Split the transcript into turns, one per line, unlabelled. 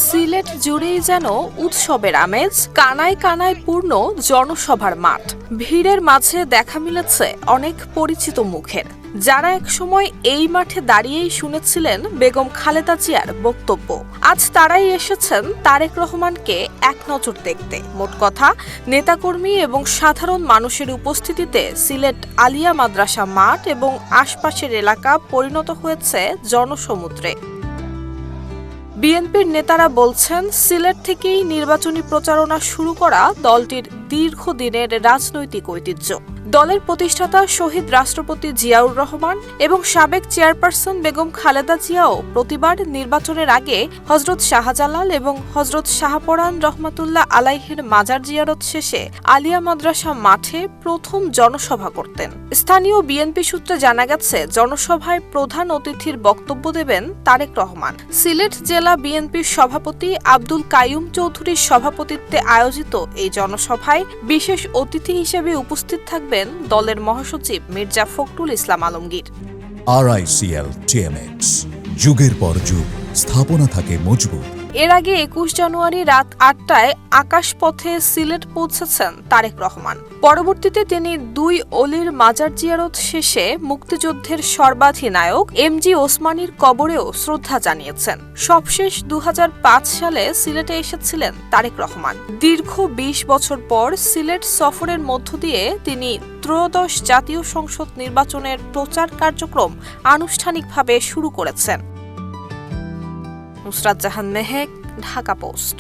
সিলেট জুড়েই যেন উৎসবের আমেজ, কানায় কানায় পূর্ণ জনসভার মাঠ। ভিড়ের মাঝে দেখা মিলেছে অনেক পরিচিত মুখের, যারা একসময় এই মাঠে দাঁড়িয়েই শুনেছিলেন বেগম খালেদা জিয়ার বক্তব্য। আজ তারাই এসেছেন তারেক রহমানকে এক নজর দেখতে। মোট কথা, নেতাকর্মী এবং সাধারণ মানুষের উপস্থিতিতে সিলেট আলিয়া মাদ্রাসা মাঠ এবং আশপাশের এলাকা পরিণত হয়েছে জনসমুদ্রে। বিএনপির নেতারা বলছেন, সিলেট থেকেই নির্বাচনী প্রচারণা শুরু করা দলটির দীর্ঘদিনের রাজনৈতিক ঐতিহ্য। দলের প্রতিষ্ঠাতা শহীদ রাষ্ট্রপতি জিয়াউর রহমান এবং সাবেক চেয়ারপারসন বেগম খালেদা জিয়াও প্রতিবার নির্বাচনের আগে হযরত শাহজালাল এবং হযরত শাহপরান রহমাতুল্লাহ আলাইহির মাজার জিয়ারত শেষে আলিয়া মাদ্রাসা মাঠে প্রথম জনসভা করতেন। স্থানীয় বিএনপি সূত্রে জানা গেছে, জনসভায় প্রধান অতিথির বক্তব্য দেবেন তারেক রহমান। সিলেট জেলা বিএনপির সভাপতি আব্দুল কাইয়ুম চৌধুরীর সভাপতিত্বে আয়োজিত এই জনসভায় বিশেষ অতিথি হিসেবে উপস্থিত থাকবেন দলের মহাসচিব মির্জা ফখরুল ইসলাম আলমগীর।
RICL TMX, যুগের পর যুগ স্থাপনা থাকে মজবুত।
এর আগে 21 জানুয়ারি রাত 8টায় আকাশপথে সিলেট পৌঁছেছেন তারেক রহমান। পরবর্তীতে তিনি দুই অলির মাজার জিয়ারত শেষে মুক্তিযুদ্ধের সর্বাধিনায়ক MG ওসমানীর কবরেও শ্রদ্ধা জানিয়েছেন। সবশেষ 2005 সালে সিলেটে এসেছিলেন তারেক রহমান। দীর্ঘ 20 বছর পর সিলেট সফরের মধ্য দিয়ে তিনি ত্রয়োদশ জাতীয় সংসদ নির্বাচনের প্রচার কার্যক্রম আনুষ্ঠানিকভাবে শুরু করেছেন। নুসরাত জাহান মেহেক, ঢাকা পোস্ট।